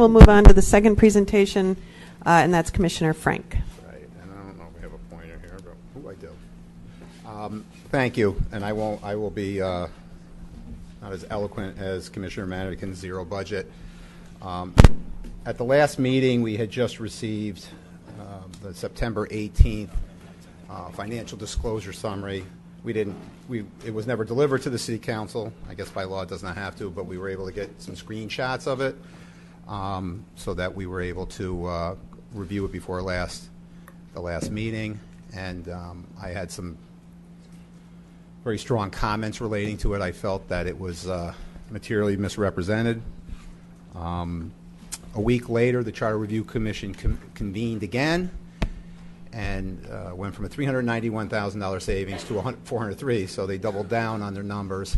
We'll move on to the second presentation, and that's Commissioner Frank. Right, and I don't know if we have a pointer here, but I do. Thank you, and I will be not as eloquent as Commissioner Madigan's zero budget. At the last meeting, we had just received the September 18th financial disclosure summary. It was never delivered to the City Council. I guess by law it does not have to, but we were able to get some screenshots of it so that we were able to review it before the last meeting. And I had some very strong comments relating to it. I felt that it was materially misrepresented. A week later, the Charter Review Commission convened again and went from a $391,000 savings to $403,000, so they doubled down on their numbers.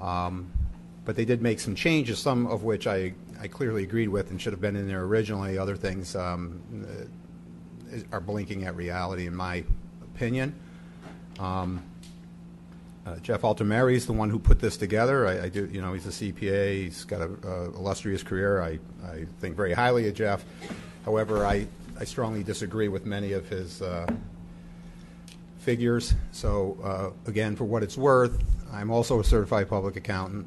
But they did make some changes, some of which I clearly agreed with and should have been in there originally. Other things are blinking at reality, in my opinion. Jeff Altamari is the one who put this together. I do, he's a CPA. He's got an illustrious career. I think very highly of Jeff. However, I strongly disagree with many of his figures. So, again, for what it's worth, I'm also a certified public accountant.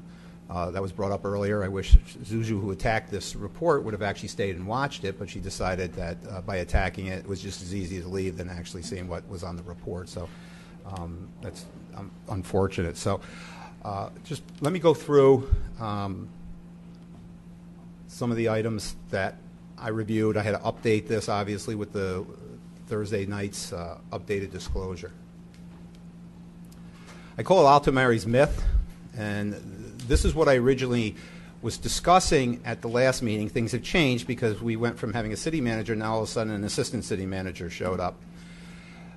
That was brought up earlier. I wish Zuzu, who attacked this report, would have actually stayed and watched it, but she decided that by attacking it, it was just as easy to leave than actually seeing what was on the report. So that's unfortunate. So just let me go through some of the items that I reviewed. I had to update this, obviously, with the Thursday night's updated disclosure. I call it Altamari's myth, and this is what I originally was discussing at the last meeting. Things have changed because we went from having a city manager, now all of a sudden an assistant city manager showed up.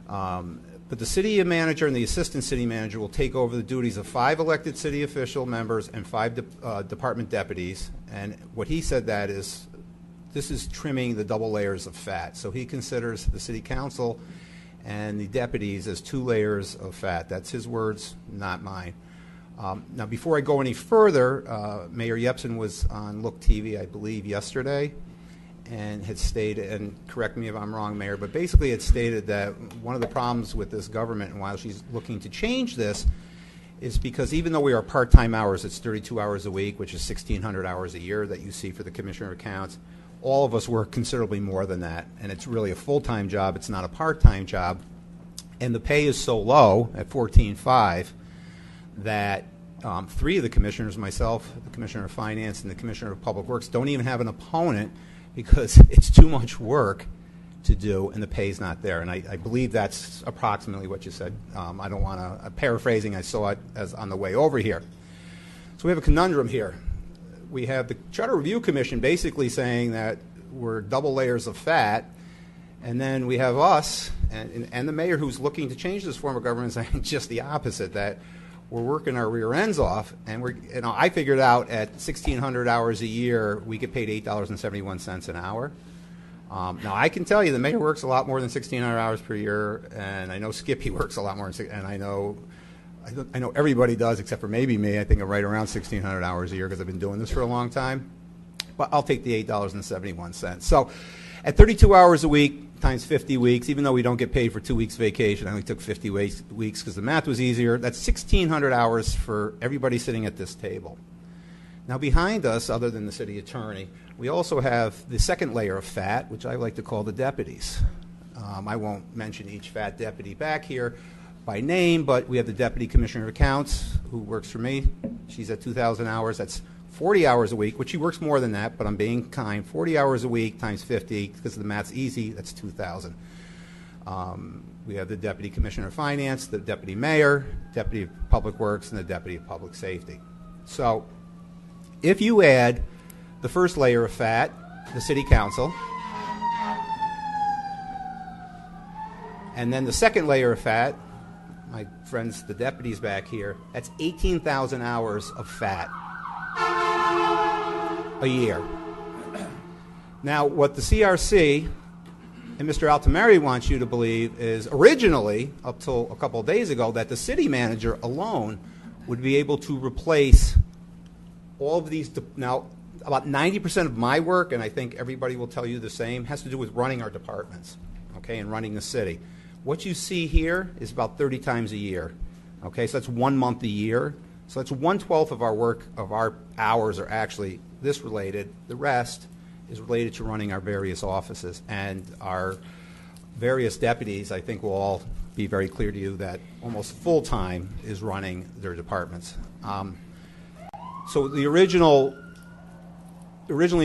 But the city manager and the assistant city manager will take over the duties of 5 elected city official members and 5 department deputies. And what he said that is, this is trimming the double layers of fat. So he considers the city council and the deputies as 2 layers of fat. That's his words, not mine. Now, before I go any further, Mayor Yepsen was on Look TV, I believe, yesterday, and had stated, and correct me if I'm wrong, Mayor, but basically had stated that one of the problems with this government, and while she's looking to change this, is because even though we are part-time hours, it's 32 hours a week, which is 1,600 hours a year that you see for the Commissioner of Accounts, all of us work considerably more than that, and it's really a full-time job. It's not a part-time job, and the pay is so low at $14,500 that 3 of the commissioners, myself, the Commissioner of Finance, and the Commissioner of Public Works, don't even have an opponent because it's too much work to do and the pay's not there. And I believe that's approximately what you said. I don't want to, paraphrasing, I saw it as on the way over here. So we have a conundrum here. We have the Charter Review Commission basically saying that we're double layers of fat, and then we have us and the mayor who's looking to change this form of government saying just the opposite, that we're working our rear ends off, and I figured out at 1,600 hours a year, we get paid $8.71 an hour. Now, I can tell you the mayor works a lot more than 1,600 hours per year, and I know Skippy works a lot more, and I know everybody does except for maybe me. I think I'm right around 1,600 hours a year because I've been doing this for a long time. But I'll take the $8.71. So at 32 hours a week, times 50 weeks, even though we don't get paid for 2 weeks vacation, I only took 50 weeks because the math was easier. That's 1,600 hours for everybody sitting at this table. Now behind us, other than the city attorney, we also have the second layer of fat, which I like to call the deputies. I won't mention each fat deputy back here by name, but we have the Deputy Commissioner of Accounts, who works for me. She's at 2,000 hours. That's 40 hours a week, which she works more than that, but I'm being kind. 40 hours a week times 50, because the math's easy, that's 2,000. We have the Deputy Commissioner of Finance, the Deputy Mayor, Deputy of Public Works, and the Deputy of Public Safety. So if you add the first layer of fat, the City Council, and then the second layer of fat, my friends, the deputies back here, that's 18,000 hours of fat a year. Now, what the CRC and Mr. Altamari wants you to believe is originally, up till a couple of days ago, that the city manager alone would be able to replace all of these. Now, about 90% of my work, and I think everybody will tell you the same, has to do with running our departments, okay, and running the city. What you see here is about 30 times a year, okay, so that's 1 month a year. So that's 1/12 of our work, of our hours are actually this related. The rest is related to running our various offices. And our various deputies, I think, will all be very clear to you that almost full time is running their departments. So the originally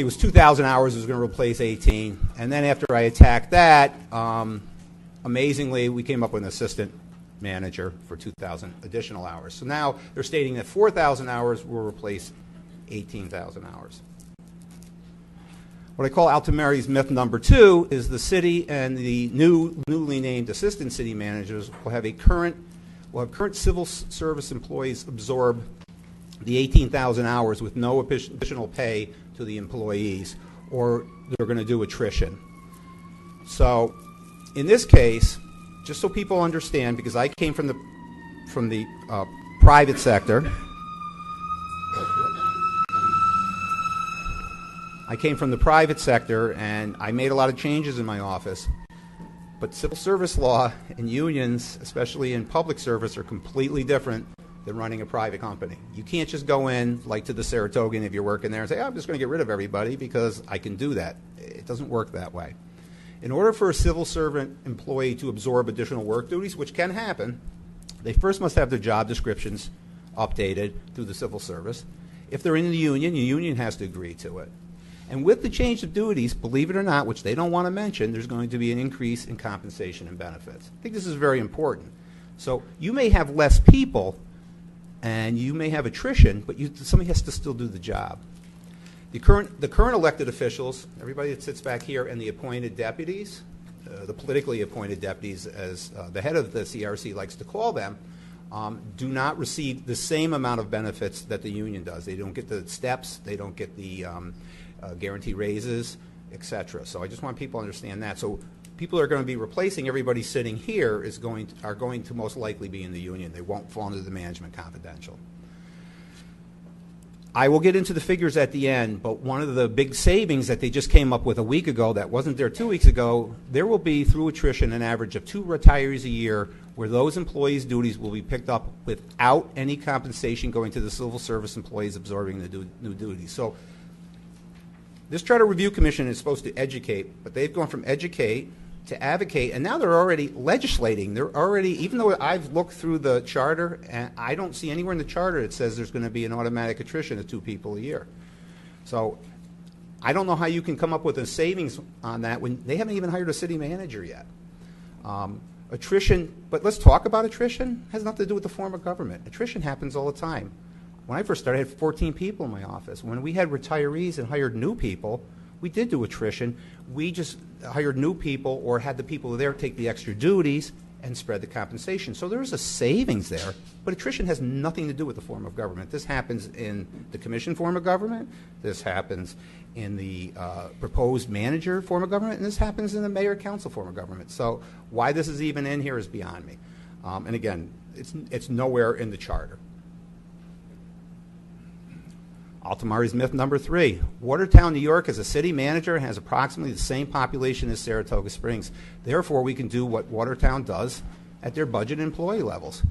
it was 2,000 hours. It was going to replace 18. And then after I attacked that, amazingly, we came up with an assistant manager for 2,000 additional hours. So now they're stating that 4,000 hours will replace 18,000 hours. What I call Altamari's myth number 2 is the city and the newly named assistant city managers will have current civil service employees absorb the 18,000 hours with no additional pay to the employees, or they're going to do attrition. So in this case, just so people understand, because I came from the private sector. I came from the private sector, and I made a lot of changes in my office. But civil service law and unions, especially in public service, are completely different than running a private company. You can't just go in, like to the Saratogan if you're working there, and say, I'm just going to get rid of everybody because I can do that. It doesn't work that way. In order for a civil servant employee to absorb additional work duties, which can happen, they first must have their job descriptions updated through the civil service. If they're in the union has to agree to it. And with the change of duties, believe it or not, which they don't want to mention, there's going to be an increase in compensation and benefits. I think this is very important. So you may have less people, and you may have attrition, but somebody has to still do the job. The current elected officials, everybody that sits back here, and the appointed deputies, the politically appointed deputies, as the head of the CRC likes to call them, do not receive the same amount of benefits that the union does. They don't get the steps, they don't get the guarantee raises, etc. So I just want people to understand that. So people are going to be replacing everybody sitting here are going to most likely be in the union. They won't fall under the management confidential. I will get into the figures at the end, but one of the big savings that they just came up with a week ago that wasn't there 2 weeks ago, there will be, through attrition, an average of 2 retirees a year where those employees' duties will be picked up without any compensation going to the civil service employees absorbing the new duties. So this Charter Review Commission is supposed to educate, but they've gone from educate to advocate, and now they're already legislating. They're already, even though I've looked through the charter, and I don't see anywhere in the charter that says there's going to be an automatic attrition of 2 people a year. So I don't know how you can come up with a savings on that when they haven't even hired a city manager yet. Attrition, but let's talk about attrition. It has nothing to do with the form of government. Attrition happens all the time. When I first started, I had 14 people in my office. When we had retirees and hired new people, we did do attrition. We just hired new people or had the people there take the extra duties and spread the compensation. So there's a savings there, but attrition has nothing to do with the form of government. This happens in the commission form of government. This happens in the proposed manager form of government, and this happens in the mayor-council form of government. So why this is even in here is beyond me. And again, it's nowhere in the charter. Altamari's myth number 3. Watertown, New York, as a city manager, has approximately the same population as Saratoga Springs. Therefore, we can do what Watertown does at their budget employee levels.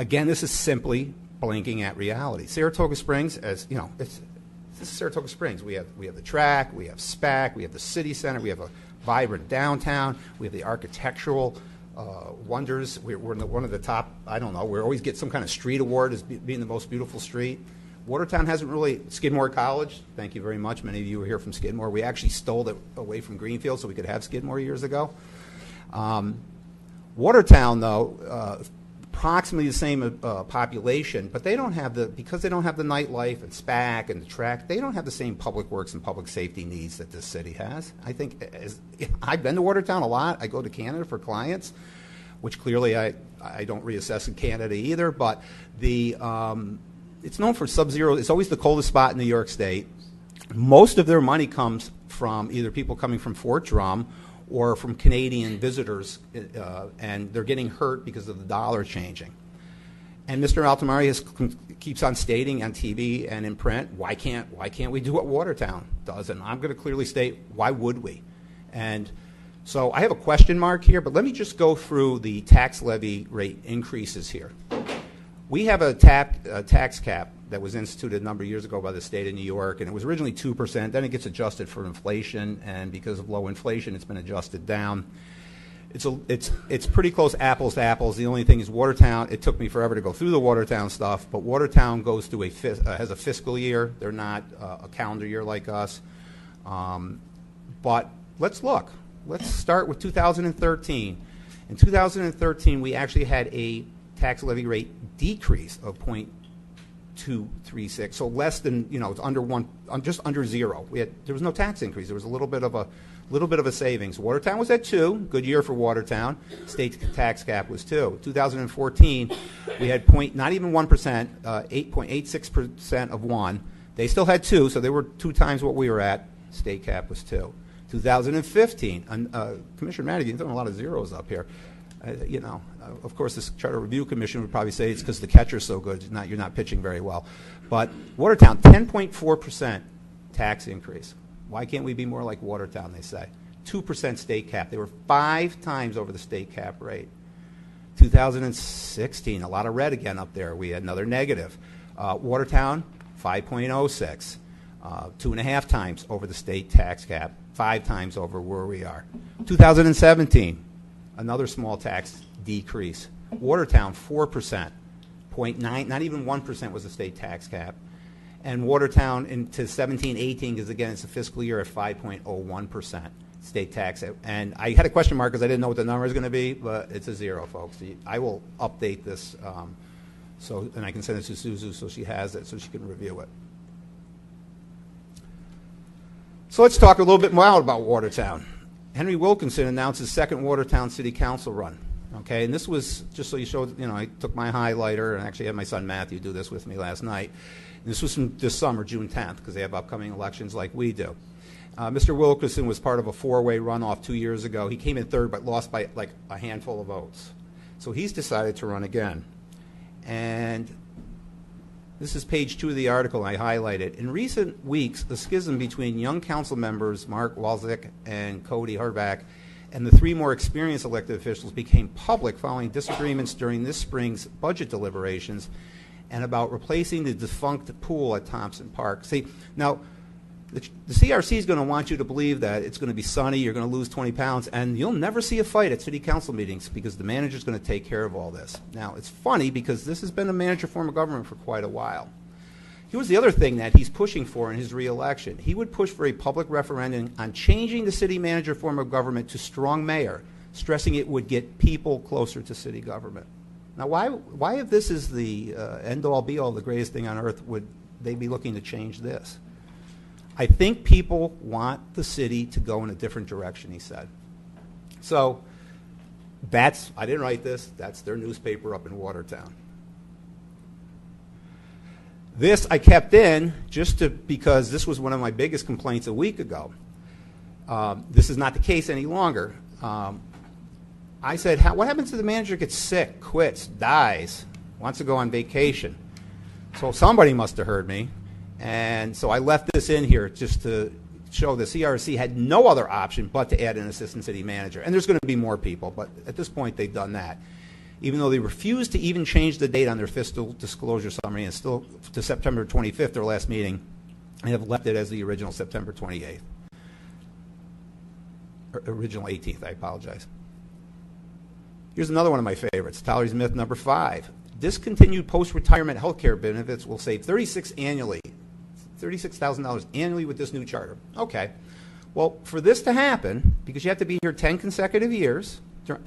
Again, this is simply blinking at reality. Saratoga Springs, as you know, this is Saratoga Springs. We have the track, we have SPAC, we have the city center, we have a vibrant downtown, we have the architectural wonders. We're one of the top, I don't know, we always get some kind of street award as being the most beautiful street. Watertown hasn't really, Skidmore College, thank you very much. Many of you were here from Skidmore. We actually stole it away from Greenfield so we could have Skidmore years ago. Watertown, though, approximately the same population, but they don't have because they don't have the nightlife and SPAC and the track, they don't have the same public works and public safety needs that this city has. I think, I've been to Watertown a lot. I go to Canada for clients, which clearly I don't reassess in Canada either, but it's known for sub-zero. It's always the coldest spot in New York State. Most of their money comes from either people coming from Fort Drum or from Canadian visitors, and they're getting hurt because of the dollar changing. And Mr. Altamari keeps on stating on TV and in print, why can't we do what Watertown does? And I'm going to clearly state, why would we? And so I have a question mark here, but let me just go through the tax levy rate increases here. We have a tax cap that was instituted a number of years ago by the state of New York, and it was originally 2%. Then it gets adjusted for inflation, and because of low inflation, it's been adjusted down. It's pretty close apples to apples. The only thing is Watertown. It took me forever to go through the Watertown stuff, but Watertown goes through has a fiscal year. They're not a calendar year like us. But let's look. Let's start with 2013. In 2013, we actually had a tax levy rate decrease of 0.236, so less than, it's under one, just under zero. There was no tax increase. There was a little bit of a savings. Watertown was at 2, good year for Watertown. State tax cap was 2. 2014, we had not even 1%, 8.86% of 1. They still had 2, so they were 2 times what we were at. State cap was 2. 2015, Commissioner Madigan, you're throwing a lot of zeros up here. Of course, this Charter Review Commission would probably say it's because the catcher's so good, you're not pitching very well. But Watertown, 10.4% tax increase. Why can't we be more like Watertown, they say? 2% state cap. They were 5 times over the state cap rate. 2016, a lot of red again up there. We had another negative. Watertown, 5.06. 2.5 times over the state tax cap. 5 times over where we are. 2017, another small tax decrease. Watertown, 4%. 0.9, not even 1% was the state tax cap. And Watertown into 17-18, because again, it's a fiscal year at 5.01% state tax. And I had a question mark because I didn't know what the number is going to be, but it's a 0, folks. I will update this, and I can send it to Suzu so she has it, so she can review it. So let's talk a little bit more about Watertown. Henry Wilkinson announced his second Watertown City Council run. Okay, and this was just so you showed, I took my highlighter and actually had my son Matthew do this with me last night. And this was from this summer, June 10th, because they have upcoming elections like we do. Mr. Wilkinson was part of a 4-way runoff 2 years ago. He came in third but lost by like a handful of votes. So he's decided to run again. And this is page 2 of the article I highlighted. In recent weeks, the schism between young council members Mark Walczyk and Cody Hurback and the 3 more experienced elected officials became public following disagreements during this spring's budget deliberations and about replacing the defunct pool at Thompson Park. See, now, the CRC is going to want you to believe that it's going to be sunny, you're going to lose 20 pounds, and you'll never see a fight at city council meetings because the manager's going to take care of all this. Now, it's funny because this has been a manager form of government for quite a while. Here's the other thing that he's pushing for in his reelection. He would push for a public referendum on changing the city manager form of government to strong mayor, stressing it would get people closer to city government. Now, why if this is the end-all, be-all, the greatest thing on earth, would they be looking to change this? I think people want the city to go in a different direction, he said. So I didn't write this, that's their newspaper up in Watertown. This I kept in because this was one of my biggest complaints a week ago. This is not the case any longer. I said, what happens if the manager gets sick, quits, dies, wants to go on vacation? So somebody must have heard me. And so I left this in here just to show the CRC had no other option but to add an assistant city manager. And there's going to be more people, but at this point they've done that. Even though they refused to even change the date on their fiscal disclosure summary and still to September 25th, their last meeting, they have left it as the original September 28th. Original 18th, I apologize. Here's another one of my favorites, Tollery's Myth number 5. Discontinued post-retirement health care benefits will save $36,000 annually with this new charter. Okay. Well, for this to happen, because you have to be here 10 consecutive years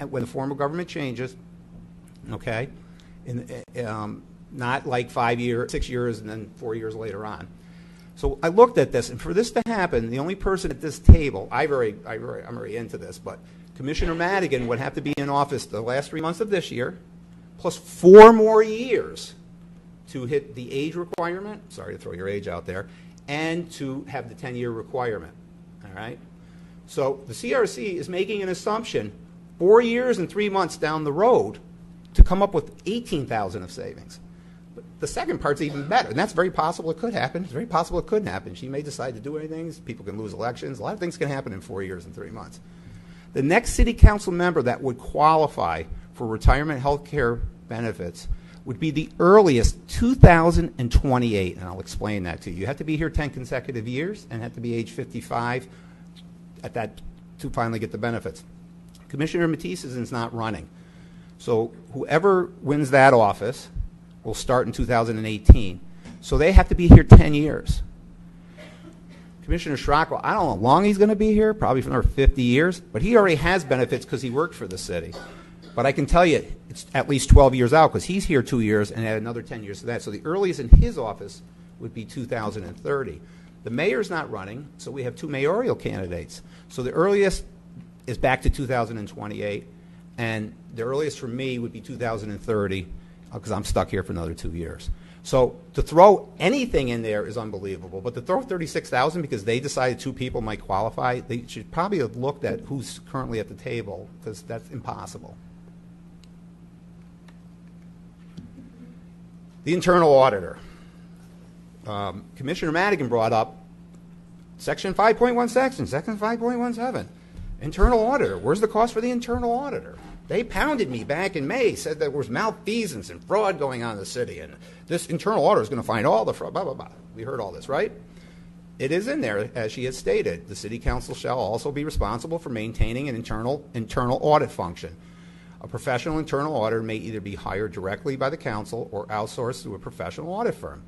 when the form of government changes, okay, not like 5 years, 6 years, and then 4 years later on. So I looked at this, and for this to happen, the only person at this table, I'm already into this, but Commissioner Madigan would have to be in office the last 3 months of this year, plus 4 more years to hit the age requirement, sorry to throw your age out there, and to have the 10-year requirement, all right? So the CRC is making an assumption 4 years and 3 months down the road to come up with $18,000 of savings. But the second part's even better, and that's very possible it could happen. It's very possible it couldn't happen. She may decide to do anything. People can lose elections. A lot of things can happen in 4 years and 3 months. The next city council member that would qualify for retirement health care benefits would be the earliest 2028, and I'll explain that to you. You have to be here 10 consecutive years and have to be age 55 at that to finally get the benefits. Commissioner Matisse is not running. So whoever wins that office will start in 2018. So they have to be here 10 years. Commissioner Schrockwell, I don't know how long he's going to be here, probably for another 50 years, but he already has benefits because he worked for the city. But I can tell you it's at least 12 years out because he's here 2 years and had another 10 years to that. So the earliest in his office would be 2030. The mayor's not running, so we have 2 mayoral candidates. So the earliest is back to 2028, and the earliest for me would be 2030 because I'm stuck here for another 2 years. So to throw anything in there is unbelievable, but to throw 36,000 because they decided 2 people might qualify, they should probably have looked at who's currently at the table because that's impossible. The internal auditor. Commissioner Madigan brought up Section 5.1 Section 5.17. Internal auditor. Where's the cost for the internal auditor? They pounded me back in May, said there was malfeasance and fraud going on in the city, and this internal auditor is going to find all the fraud, blah, blah, blah. We heard all this, right? It is in there, as she has stated. The city council shall also be responsible for maintaining an internal audit function. A professional internal auditor may either be hired directly by the council or outsourced through a professional audit firm.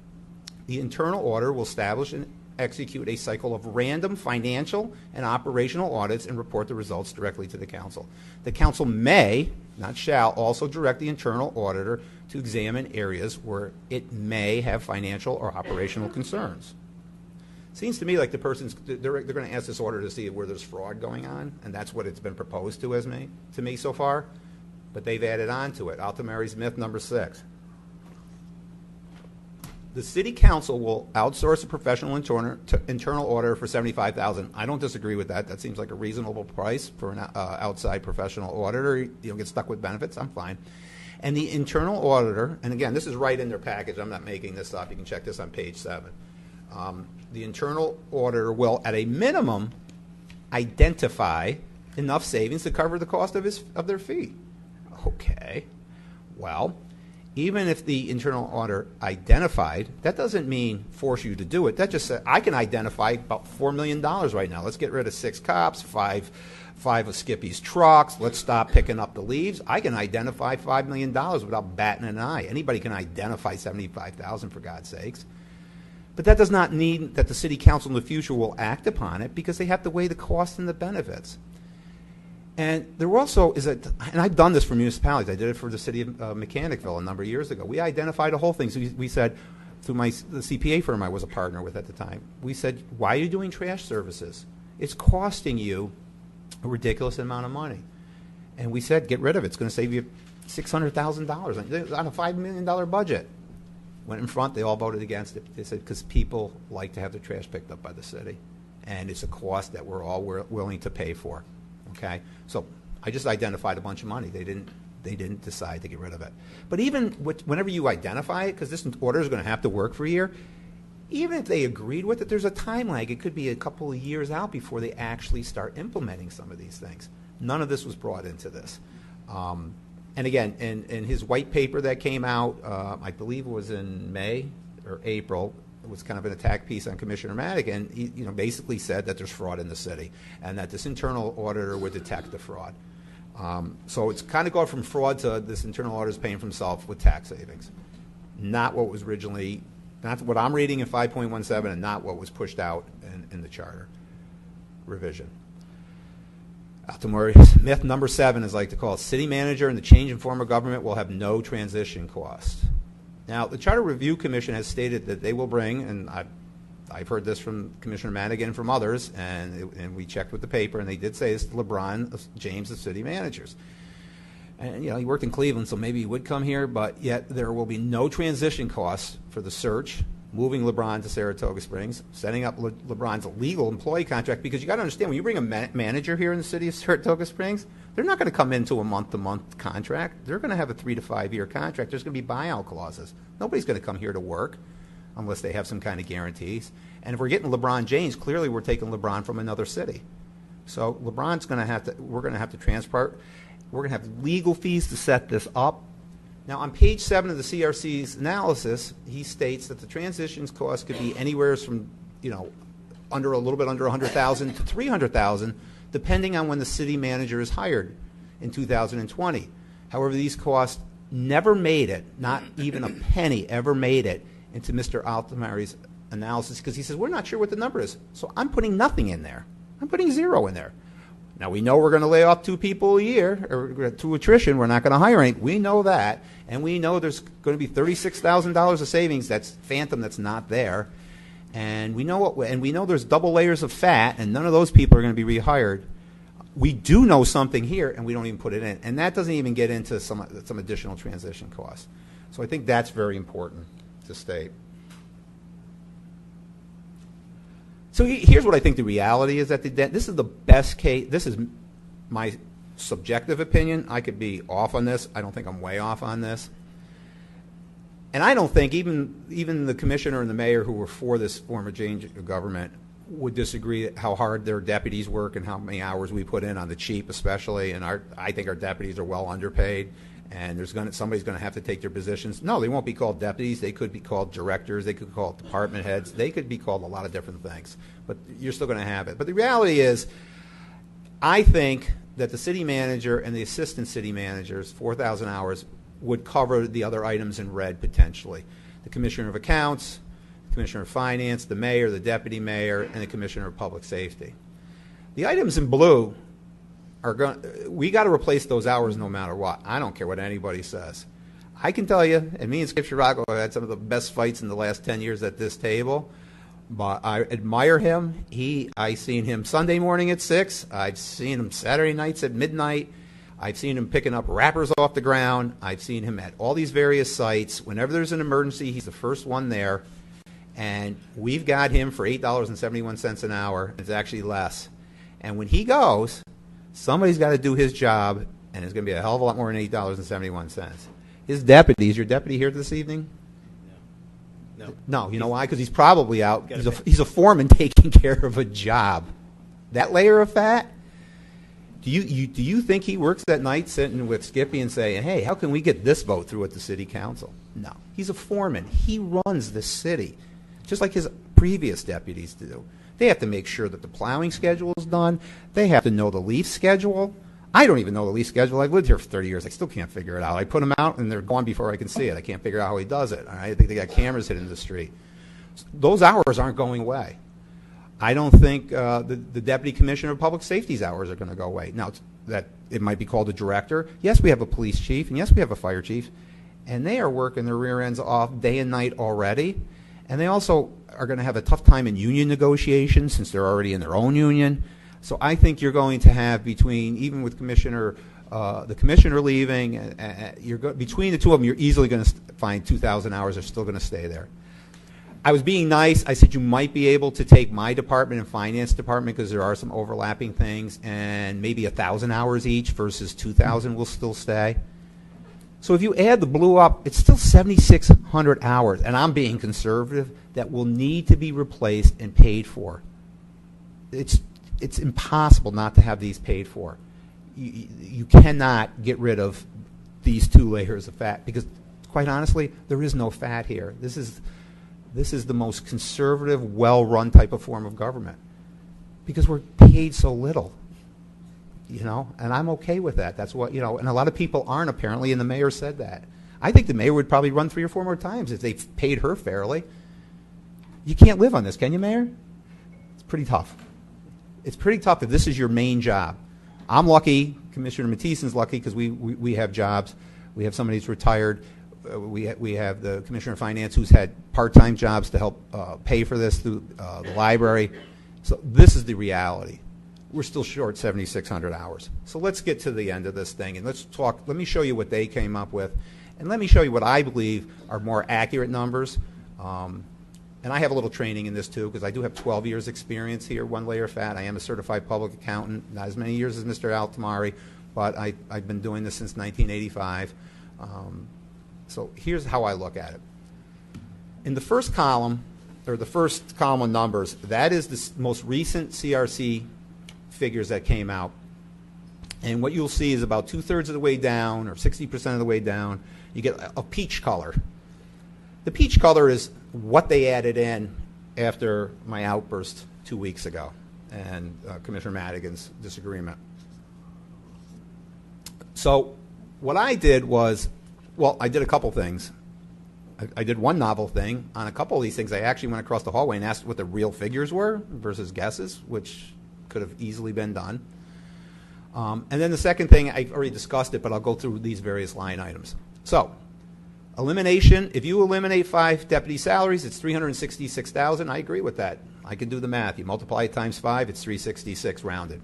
The internal auditor will establish and execute a cycle of random financial and operational audits and report the results directly to the council. The council may, not shall, also direct the internal auditor to examine areas where it may have financial or operational concerns. Seems to me like they're going to ask this auditor to see where there's fraud going on, and that's what it's been proposed to me so far. But they've added on to it. Altamari myth number 6. The city council will outsource a professional internal auditor for $75,000. I don't disagree with that. That seems like a reasonable price for an outside professional auditor. You don't get stuck with benefits. I'm fine. And the internal auditor, and again, this is right in their package. I'm not making this up. You can check this on page 7. The internal auditor will, at a minimum, identify enough savings to cover the cost of their fee. Okay. Well, even if the internal auditor identified, that doesn't mean force you to do it. That just said, I can identify about $4 million right now. Let's get rid of 6 cops, 5 of Skippy's trucks. Let's stop picking up the leaves. I can identify $5 million without batting an eye. Anybody can identify $75,000 for God's sakes. But that does not mean that the city council in the future will act upon it because they have to weigh the costs and the benefits. And there also is and I've done this for municipalities. I did it for the city of Mechanicville a number of years ago. We identified a whole thing. So we said, through the CPA firm I was a partner with at the time, we said, why are you doing trash services? It's costing you a ridiculous amount of money. And we said, get rid of it. It's going to save you $600,000 on a $5 million budget. Went in front. They all voted against it. They said, because people like to have their trash picked up by the city. And it's a cost that we're all willing to pay for. Okay, so I just identified a bunch of money. They didn't decide to get rid of it. But even whenever you identify it, because this order is going to have to work for a year, even if they agreed with it, there's a time lag. It could be a couple of years out before they actually start implementing some of these things. None of this was brought into this. And again, in his white paper that came out, I believe it was in May or April, it was kind of an attack piece on Commissioner Madigan. He basically said that there's fraud in the city and that this internal auditor would detect the fraud. So it's kind of gone from fraud to this internal auditor is paying for himself with tax savings. Not what was originally, not what I'm reading in 5.17 and not what was pushed out in the charter revision. Altamori myth number 7 is like to call it city manager and the change in form of government will have no transition cost. Now, the Charter Review Commission has stated that they will bring, and I've heard this from Commissioner Madigan and from others, and we checked with the paper, and they did say it's LeBron James, the city managers. And, he worked in Cleveland, so maybe he would come here, but yet there will be no transition costs for the search, moving LeBron to Saratoga Springs, setting up LeBron's legal employee contract, because you got to understand, when you bring a manager here in the city of Saratoga Springs, they're not going to come into a month-to-month contract. They're going to have a 3 to 5 year contract. There's going to be buyout clauses. Nobody's going to come here to work unless they have some kind of guarantees. And if we're getting LeBron James, clearly we're taking LeBron from another city. So LeBron's going to have to, we're going to have to transport. We're going to have legal fees to set this up. Now, on page 7 of the CRC's analysis, he states that the transitions cost could be anywhere from, under a little bit under $100,000 to $300,000, depending on when the city manager is hired in 2020. However, these costs never made it, not even a penny ever made it into Mr. Altamari's analysis, because he says, we're not sure what the number is. So I'm putting nothing in there. I'm putting zero in there. Now, we know we're going to lay off 2 people a year, or to attrition. We're not going to hire any. We know that. And we know there's going to be $36,000 of savings that's phantom, that's not there. And we know there's double layers of fat, and none of those people are going to be rehired. We do know something here, and we don't even put it in. And that doesn't even get into some additional transition costs. So I think that's very important to state. So here's what I think the reality is, that this is the best case. This is my subjective opinion. I could be off on this. I don't think I'm way off on this. And I don't think even the commissioner and the mayor who were for this form of change of government would disagree how hard their deputies work and how many hours we put in on the cheap, especially. And I think our deputies are well underpaid. And somebody's going to have to take their positions. No, they won't be called deputies. They could be called directors. They could be called department heads. They could be called a lot of different things. But you're still going to have it. But the reality is, I think that the city manager and the assistant city managers, 4,000 hours, would cover the other items in red potentially. The commissioner of accounts, the commissioner of finance, the mayor, the deputy mayor, and the commissioner of public safety. The items in blue, we got to replace those hours no matter what. I don't care what anybody says. I can tell you, and me and Skip Shirago have had some of the best fights in the last 10 years at this table, but I admire him. I've seen him Sunday morning at 6. I've seen him Saturday nights at midnight. I've seen him picking up wrappers off the ground. I've seen him at all these various sites. Whenever there's an emergency, he's the first one there. And we've got him for $8.71 an hour. It's actually less. And when he goes, somebody's got to do his job, and it's going to be a hell of a lot more than $8.71. His deputies, your deputy here this evening? No. You know why? Because he's probably out. He's a foreman taking care of a job. That layer of fat? Do you think he works at night sitting with Skippy and saying, hey, how can we get this vote through at the city council? No. He's a foreman. He runs the city, just like his previous deputies do. They have to make sure that the plowing schedule is done. They have to know the leaf schedule. I don't even know the leaf schedule. I've lived here for 30 years. I still can't figure it out. I put them out, and they're gone before I can see it. I can't figure out how he does it. All right? I think they got cameras hidden in the street. Those hours aren't going away. I don't think the deputy commissioner of public safety's hours are going to go away. Now, that it might be called a director. Yes, we have a police chief, and yes, we have a fire chief, and they are working their rear ends off day and night already. And they also are going to have a tough time in union negotiations since they're already in their own union. So I think you're going to have even with the commissioner leaving, between the two of them, you're easily going to find 2,000 hours are still going to stay there. I was being nice. I said you might be able to take my department and finance department because there are some overlapping things, and maybe 1,000 hours each versus 2,000 will still stay. So if you add the blue up, it's still 7,600 hours, and I'm being conservative, that will need to be replaced and paid for. It's impossible not to have these paid for. You cannot get rid of these 2 layers of fat because, quite honestly, there is no fat here. This is the most conservative, well-run type of form of government because we're paid so little. And I'm okay with that. That's what, and a lot of people aren't apparently, and the mayor said that. I think the mayor would probably run 3 or 4 more times if they paid her fairly. You can't live on this, can you, Mayor? It's pretty tough. It's pretty tough if this is your main job. I'm lucky. Commissioner Matison's lucky because we have jobs. We have somebody who's retired. We have the Commissioner of Finance who's had part-time jobs to help pay for this through the library. So this is the reality. We're still short 7,600 hours. So let's get to the end of this thing and let's talk. Let me show you what they came up with, and let me show you what I believe are more accurate numbers. and I have a little training in this too, because I do have 12 years experience here, one layer fat. I am a certified public accountant, not as many years as Mr. Altamari, but I've been doing this since 1985. So here's how I look at it. In the first column, or the first column of numbers, that is the most recent CRC figures that came out. And what you'll see is about 2/3 of the way down, or 60% of the way down, you get a peach color. The peach color is what they added in after my outburst 2 weeks ago and Commissioner Madigan's disagreement. So what I did was, well, I did a couple things. I did one novel thing. On a couple of these things, I actually went across the hallway and asked what the real figures were versus guesses, which could have easily been done. And then the second thing, I've already discussed it, but I'll go through these various line items. So, elimination, if you eliminate 5 deputy salaries, it's $366,000. I agree with that. I can do the math. You multiply it times 5, it's $366 rounded.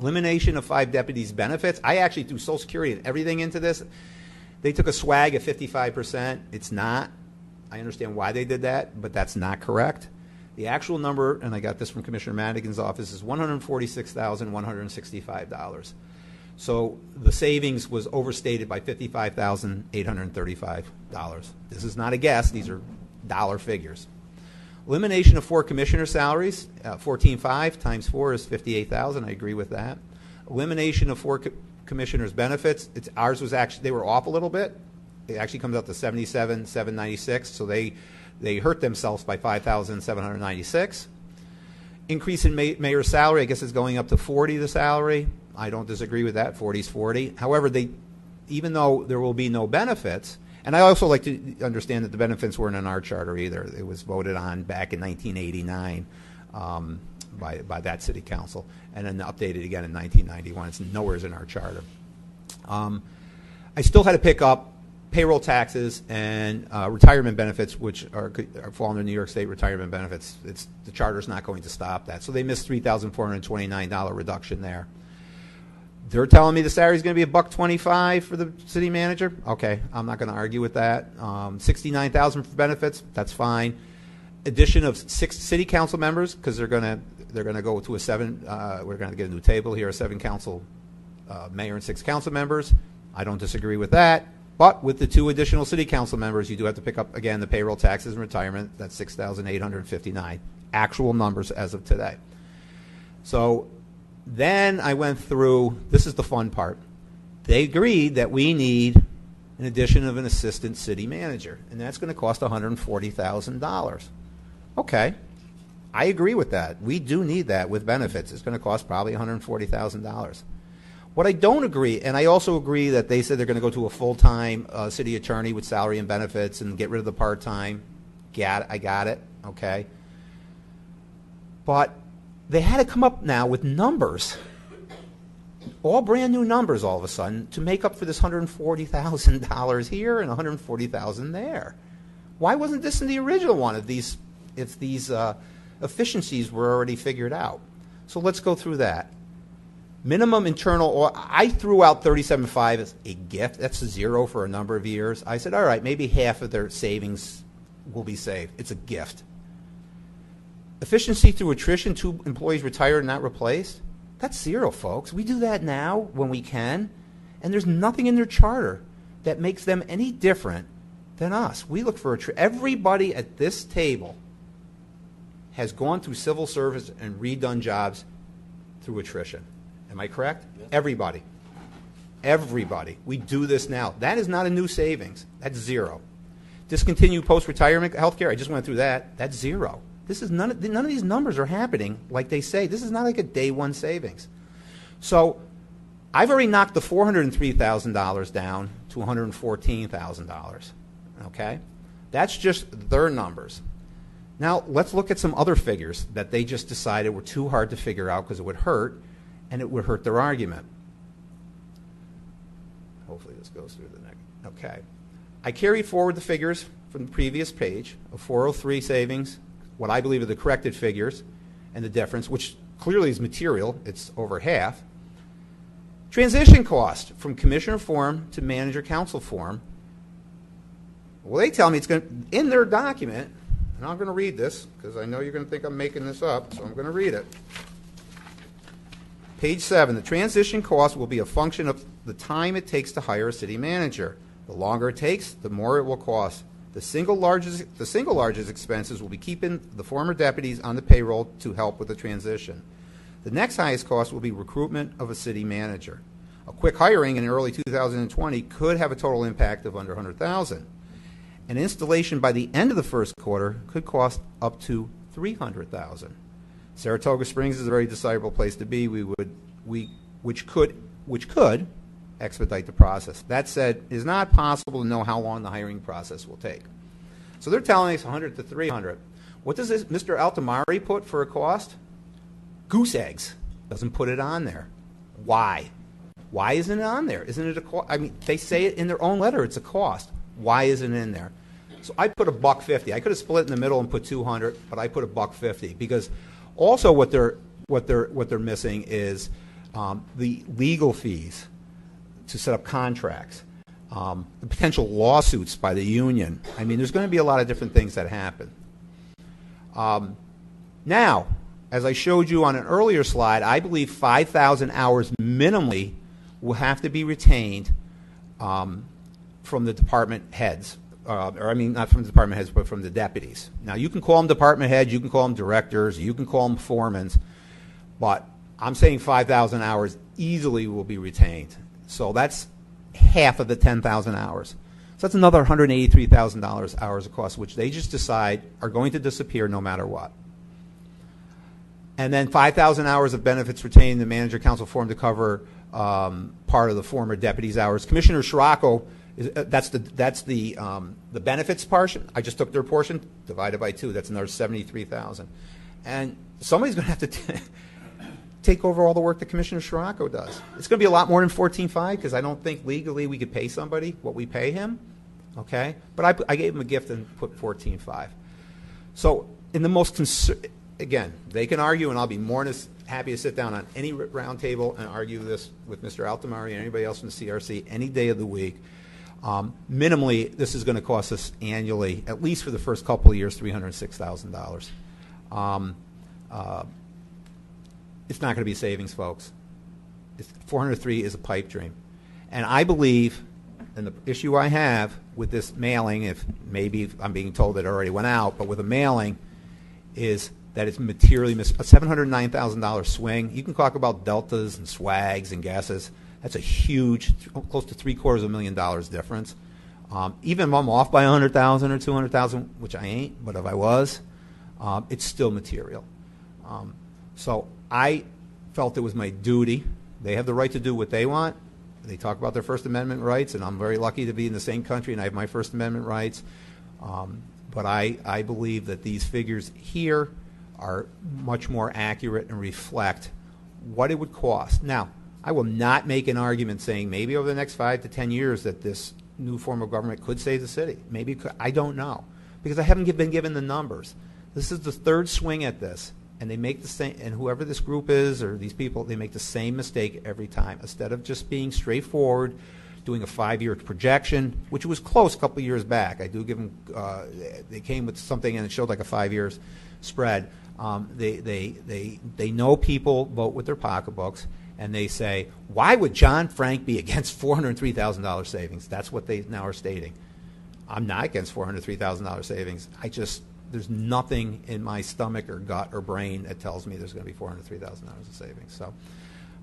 Elimination of 5 deputies' benefits. I actually threw Social Security and everything into this. They took a swag at 55%. It's not. I understand why they did that, but that's not correct. The actual number, and I got this from Commissioner Madigan's office, is $146,165. So the savings was overstated by $55,835. This is not a guess. These are dollar figures. Elimination of 4 commissioner salaries, 14.5 times 4 is $58,000. I agree with that. Elimination of 4 commissioners' benefits. Ours was actually, they were off a little bit. It actually comes out to $77,796. So they hurt themselves by $5,796. Increase in mayor's salary, I guess, is going up to $40 the salary. I don't disagree with that. 40 is 40. However, even though there will be no benefits, and I also like to understand that the benefits weren't in our charter either. It was voted on back in 1989 by that city council, and then updated again in 1991. It's nowhere in our charter. I still had to pick up payroll taxes and retirement benefits, which fall under New York State retirement benefits. The charter's not going to stop that. So they missed $3,429 reduction there. They're telling me the salary is going to be $125 for the city manager. Okay, I'm not going to argue with that. $69,000 for benefits. That's fine. Addition of 6 city council members, because they're going to go to a 7. We're going to get a new table here: 7 council mayor and 6 council members. I don't disagree with that. But with the 2 additional city council members, you do have to pick up again the payroll taxes and retirement. That's $6,859 actual numbers as of today. So then I went through, this is the fun part. They agreed that we need an addition of an assistant city manager, and that's going to cost $140,000. Okay, I agree with that. We do need that with benefits. It's going to cost probably $140,000. What I don't agree, and I also agree that they said they're going to go to a full-time city attorney with salary and benefits and get rid of the part-time. I got it, okay. But they had to come up now with numbers, all brand new numbers all of a sudden, to make up for this $140,000 here and $140,000 there. Why wasn't this in the original one if these efficiencies were already figured out? So let's go through that. Minimum internal, I threw out 37.5 as a gift. That's a 0 for a number of years. I said, all right, maybe half of their savings will be saved. It's a gift. Efficiency through attrition, 2 employees retired and not replaced. That's 0, folks. We do that now when we can, and there's nothing in their charter that makes them any different than us. We look for everybody at this table has gone through civil service and redone jobs through attrition. Am I correct? Yes. Everybody. Everybody. We do this now. That is not a new savings. That's 0. Discontinue post-retirement health care. I just went through that. That's 0. This is none of these numbers are happening like they say. This is not like a day one savings. So I've already knocked the $403,000 down to $114,000. Okay? That's just their numbers. Now let's look at some other figures that they just decided were too hard to figure out because it would hurt, and it would hurt their argument. Hopefully this goes through the next. Okay. I carried forward the figures from the previous page of 403 savings, what I believe are the corrected figures, and the difference, which clearly is material. It's over half. Transition cost from commissioner form to manager council form. Well, they tell me it's going to, in their document, and I'm going to read this because I know you're going to think I'm making this up, so I'm going to read it. Page 7, the transition cost will be a function of the time it takes to hire a city manager. The longer it takes, the more it will cost. The single largest expenses will be keeping the former deputies on the payroll to help with the transition. The next highest cost will be recruitment of a city manager. A quick hiring in early 2020 could have a total impact of under $100,000. An installation by the end of the first quarter could cost up to $300,000. Saratoga Springs is a very desirable place to be. Which could expedite the process. That said, it is not possible to know how long the hiring process will take. So they're telling us 100 to 300. What does this Mr. Altamari put for a cost? Goose eggs. Doesn't put it on there. Why? Why isn't it on there? Isn't it a cost? I mean, they say it in their own letter. It's a cost. Why isn't it in there? So I put $150. I could have split in the middle and put 200, but I put $150 because also what they're missing is the legal fees to set up contracts, the potential lawsuits by the union. I mean, there's going to be a lot of different things that happen. Now, as I showed you on an earlier slide, I believe 5,000 hours minimally will have to be retained from the department heads. Or I mean, not from the department heads, but from the deputies. Now, you can call them department heads, you can call them directors, you can call them foremen, but I'm saying 5,000 hours easily will be retained. So that's half of the 10,000 hours. So that's another $183,000 hours of cost, which they just decide are going to disappear no matter what. And then 5,000 hours of benefits retained, the manager council formed to cover part of the former deputies' hours. Commissioner Scirocco, that's the benefits portion. I just took their portion, divided by 2. That's another $73,000. And somebody's going to have to take over all the work that Commissioner Scirocco does. It's going to be a lot more than $14,500 because I don't think legally we could pay somebody what we pay him. Okay, but I gave him a gift and put $14,500. So in the most again, they can argue, and I'll be more than happy to sit down on any round table and argue this with Mr. Altamari and anybody else from the CRC any day of the week. Minimally, this is going to cost us annually, at least for the first couple of years, $306,000. It's not going to be savings, folks. 403 is a pipe dream. And I believe, and the issue I have with this mailing, if maybe I'm being told it already went out, but with a mailing, is that it's materially a $709,000 swing. You can talk about deltas and swags and guesses. That's a huge, close to $750,000 difference. Even if I'm off by 100,000 or 200,000, which I ain't, but if I was, it's still material. So I felt it was my duty. They have the right to do what they want. They talk about their First Amendment rights, and I'm very lucky to be in the same country, and I have my First Amendment rights. But I believe that these figures here are much more accurate and reflect what it would cost. Now, I will not make an argument saying maybe over the next 5 to 10 years that this new form of government could save the city. Maybe it could, I don't know, because I haven't been given the numbers. This is the third swing at this, and they make the same, and whoever this group is or these people, they make the same mistake every time. Instead of just being straightforward, doing a 5-year projection, which was close a couple of years back. I do give them, they came with something and it showed like a 5 years spread. They know people vote with their pocketbooks, and they say, why would John Frank be against $403,000 savings? That's what they now are stating. I'm not against $403,000 savings. There's nothing in my stomach or gut or brain that tells me there's going to be $403,000 of savings. So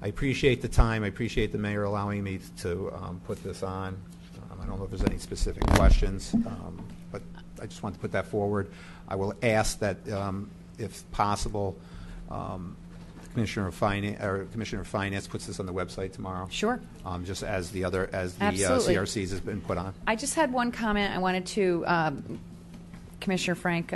I appreciate the time. I appreciate the mayor allowing me to put this on. I don't know if there's any specific questions, but I just want to put that forward. I will ask that, if possible, Commissioner of Finance puts this on the website tomorrow. Sure. Just as the Absolutely. CRCs has been put on. I just had one comment I wanted to, Commissioner Frank,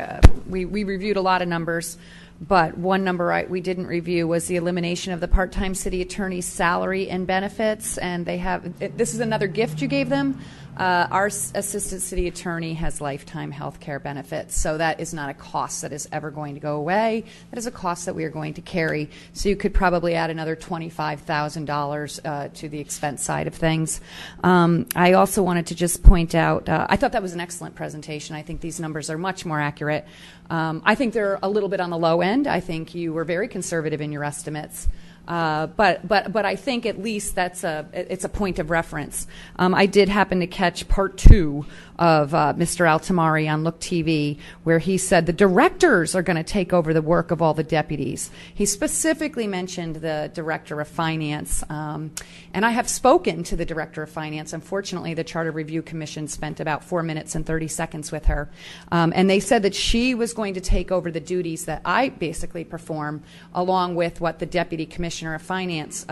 we reviewed a lot of numbers, but one number we didn't review was the elimination of the part-time city attorney's salary and benefits, and they have, this is another gift you gave them. assistant city attorney has lifetime health care benefits, so that is not a cost that is ever going to go away. That is a cost that we are going to carry. So you could probably add another $25,000 to the expense side of things. I also wanted to just point out, I thought that was an excellent presentation. I think these numbers are much more accurate. I think they're a little bit on the low end. I think you were very conservative in your estimates. But I think at least it's a point of reference. I did happen to catch part 2 of Mr. Altamari on Look TV, where he said the directors are going to take over the work of all the deputies. He specifically mentioned the director of finance, and I have spoken to the director of finance. Unfortunately, the Charter Review Commission spent about 4 minutes and 30 seconds with her, and they said that she was going to take over the duties that I basically perform, along with what the deputy commissioner of finance,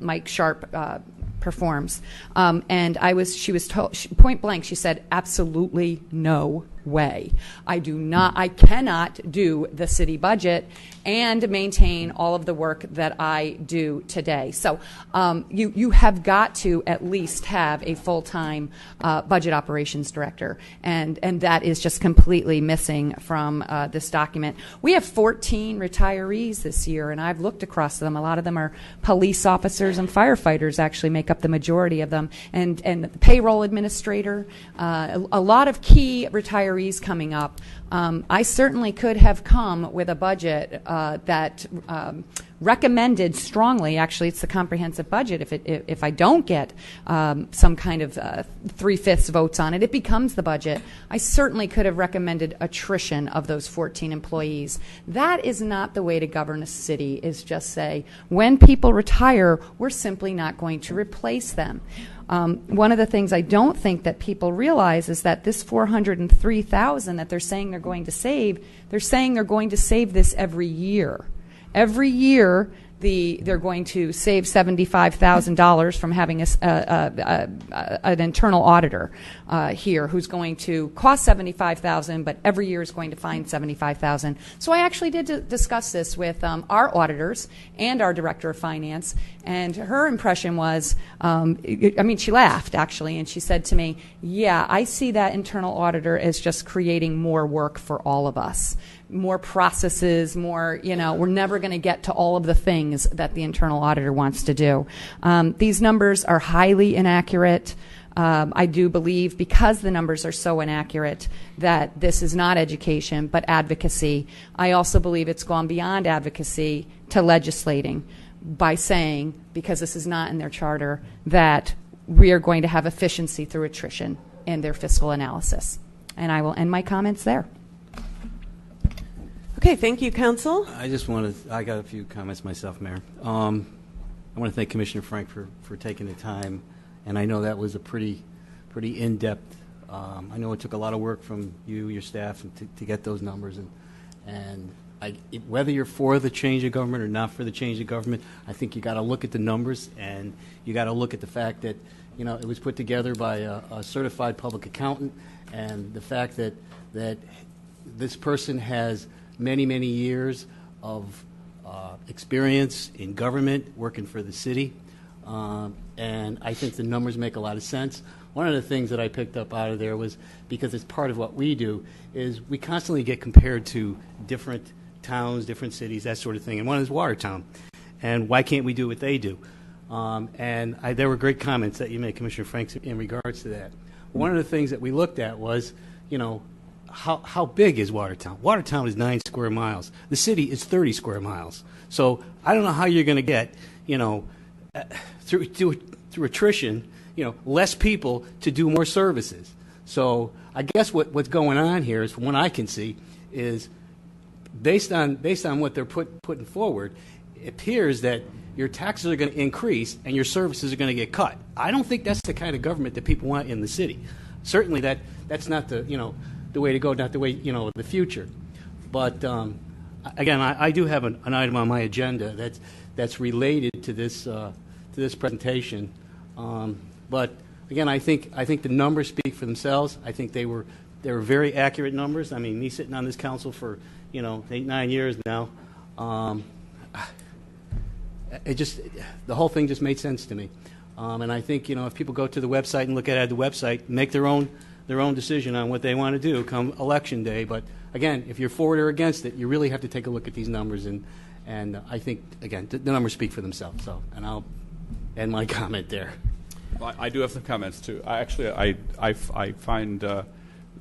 Mike Sharp, performs. And she was told, point blank, she said, absolutely no way. I cannot do the city budget and maintain all of the work that I do today. So you have got to at least have a full-time budget operations director, and that is just completely missing from this document. We have 14 retirees this year, and I've looked across them. A lot of them are police officers and firefighters actually make up the majority of them, and the payroll administrator, a lot of key retirees coming up. I certainly could have come with a budget that recommended strongly, actually it's the comprehensive budget, if I don't get some kind of 3/5 votes on it, it becomes the budget. I certainly could have recommended attrition of those 14 employees. That is not the way to govern a city, is just say, when people retire, we're simply not going to replace them. One of the things I don't think that people realize is that this $403,000 that they're saying they're going to save, they're saying they're going to save this every year. Every year, they're going to save $75,000 from having an internal auditor here who's going to cost $75,000, but every year is going to find $75,000. So I actually did discuss this with our auditors and our director of finance, and her impression was, she laughed actually, and she said to me, "Yeah, I see that internal auditor as just creating more work for all of us." More processes, more, we're never going to get to all of the things that the internal auditor wants to do. These numbers are highly inaccurate. I do believe, because the numbers are so inaccurate, that this is not education but advocacy. I also believe it's gone beyond advocacy to legislating by saying, because this is not in their charter, that we are going to have efficiency through attrition in their fiscal analysis. And I will end my comments there. Okay, thank you, Council. I got a few comments myself, Mayor. I want to thank Commissioner Frank for taking the time, and I know that was a pretty in-depth. I know it took a lot of work from you, your staff, to get those numbers, and whether you're for the change of government or not for the change of government, I think you got to look at the numbers, and you got to look at the fact that it was put together by a certified public accountant, and the fact that this person has many years of experience in government, working for the city, and I think the numbers make a lot of sense. One of the things that I picked up out of there was, because it's part of what we do, is we constantly get compared to different towns, different cities, that sort of thing, and one is Watertown. And why can't we do what they do? There were great comments that you made, Commissioner Franks, in regards to that. One of the things that we looked at was, how big is Watertown? Watertown is 9 square miles. The city is 30 square miles. So I don't know how you're going to get, through attrition, less people to do more services. So I guess what's going on here is, from what I can see, is based on what they're putting forward, it appears that your taxes are going to increase and your services are going to get cut. I don't think that's the kind of government that people want in the city. Certainly that's not the way to go, not the way, the future. But again, I do have an item on my agenda that's related to this presentation. But again, I think the numbers speak for themselves. I think they were very accurate numbers. I mean, me sitting on this council for 8-9 years now, the whole thing just made sense to me. And I think, if people go to the website and look at the website, make their own decision on what they want to do come election day. But again, if you're for it or against it, you really have to take a look at these numbers. And I think, again, the numbers speak for themselves. So, and I'll end my comment there. Well, I do have some comments too. I find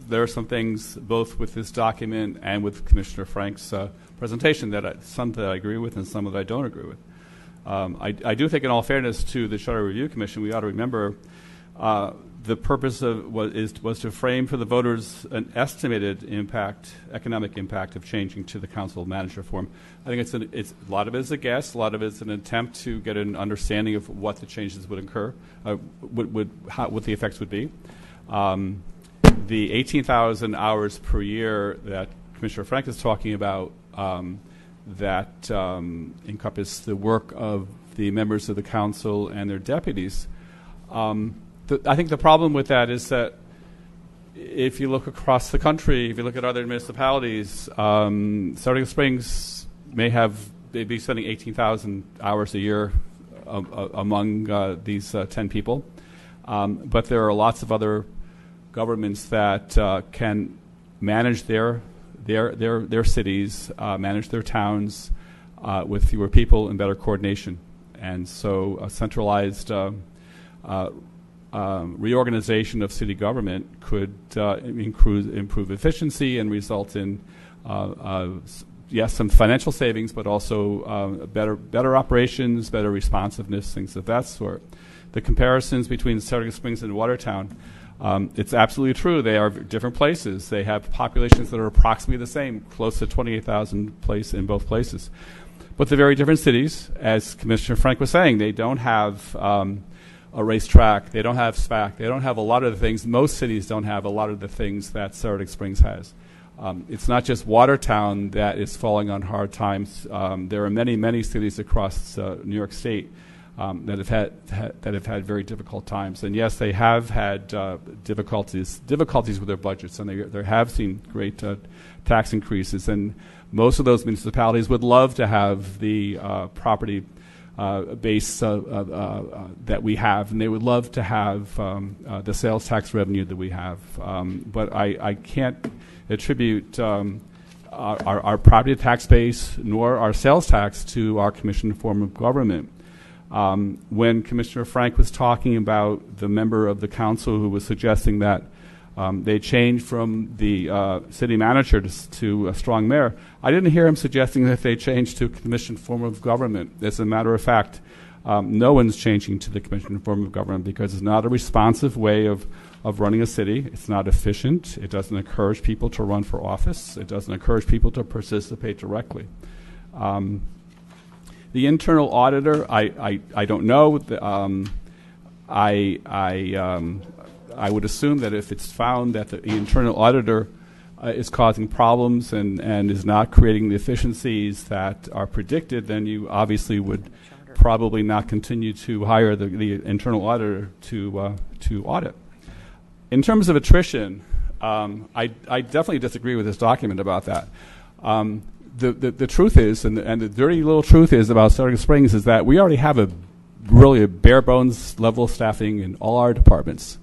there are some things both with this document and with Commissioner Frank's presentation some that I agree with and some that I don't agree with. I do think, in all fairness to the Charter Review Commission, we ought to remember the purpose was to frame for the voters an estimated economic impact of changing to the council manager form. I think it's a lot of it is a guess, a lot of it is an attempt to get an understanding of what the changes would incur, what the effects would be. The 18,000 hours per year that Commissioner Frank is talking about that encompass the work of the members of the council and their deputies. I think the problem with that is that if you look across the country, if you look at other municipalities, Saratoga Springs may be spending 18,000 hours a year among these 10 people. But there are lots of other governments that can manage their cities, manage their towns with fewer people and better coordination. And so a centralized reorganization of city government could improve efficiency and result in, yes, some financial savings, but also better operations, better responsiveness, things of that sort. The comparisons between Saratoga Springs and Watertown, it's absolutely true. They are different places. They have populations that are approximately the same, close to 28,000 in both places. But they're very different cities. As Commissioner Frank was saying, they don't have a racetrack. They don't have SPAC. They don't have a lot of the things. Most cities don't have a lot of the things that Saratoga Springs has. It's not just Watertown that is falling on hard times. There are many, many cities across New York State that have had very difficult times. And yes, they have had difficulties with their budgets, and they have seen great tax increases. And most of those municipalities would love to have the property base that we have, and they would love to have the sales tax revenue that we have. But I can't attribute our property tax base nor our sales tax to our commission form of government. When Commissioner Frank was talking about the member of the council who was suggesting that they change from the city manager to a strong mayor, I didn't hear him suggesting that they change to a commission form of government. As a matter of fact, no one's changing to the commission form of government because it's not a responsive way of running a city. It's not efficient. It doesn't encourage people to run for office. It doesn't encourage people to participate directly. The internal auditor, I don't know. I would assume that if it's found that the internal auditor is causing problems and is not creating the efficiencies that are predicted, then you obviously would probably not continue to hire the internal auditor to audit. In terms of attrition, I definitely disagree with this document about that. The truth is, and the dirty little truth is about Saratoga Springs, is that we already have a bare bones level of staffing in all our departments.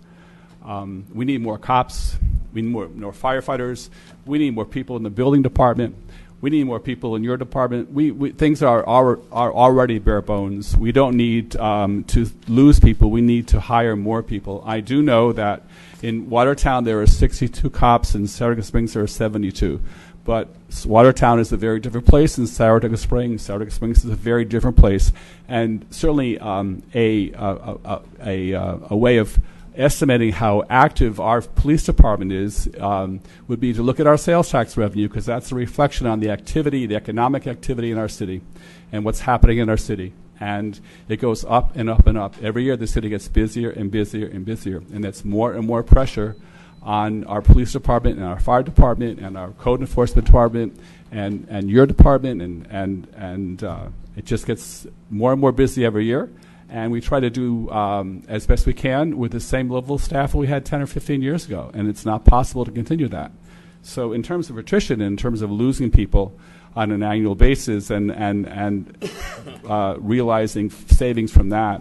We need more cops. We need more firefighters. We need more people in the building department. We need more people in your department. Things are already bare bones. We don't need to lose people. We need to hire more people. I do know that in Watertown there are 62 cops, in Saratoga Springs there are 72. But Watertown is a very different place than Saratoga Springs. Saratoga Springs is a very different place, and certainly a way of estimating how active our police department is would be to look at our sales tax revenue, because that's a reflection on the activity, the economic activity in our city and what's happening in our city. And it goes up and up and up. Every year the city gets busier and busier and busier, and that's more and more pressure on our police department and our fire department and our code enforcement department and your department, and it just gets more and more busy every year. And we try to do as best we can with the same level of staff we had 10 or 15 years ago, and it's not possible to continue that. So in terms of attrition, in terms of losing people on an annual basis and realizing savings from that,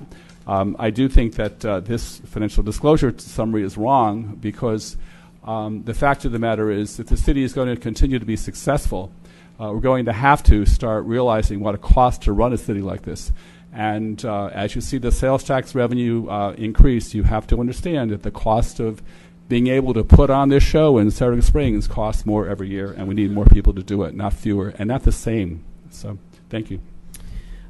I do think that this financial disclosure summary is wrong because the fact of the matter is if the city is going to continue to be successful, we're going to have to start realizing what it costs to run a city like this. And as you see the sales tax revenue increase, you have to understand that the cost of being able to put on this show in Saratoga Springs costs more every year, and we need more people to do it, not fewer, and not the same. So thank you.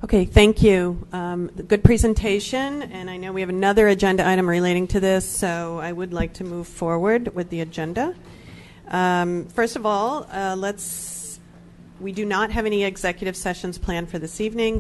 Okay, thank you. Good presentation, and I know we have another agenda item relating to this, so I would like to move forward with the agenda. First of all, we do not have any executive sessions planned for this evening.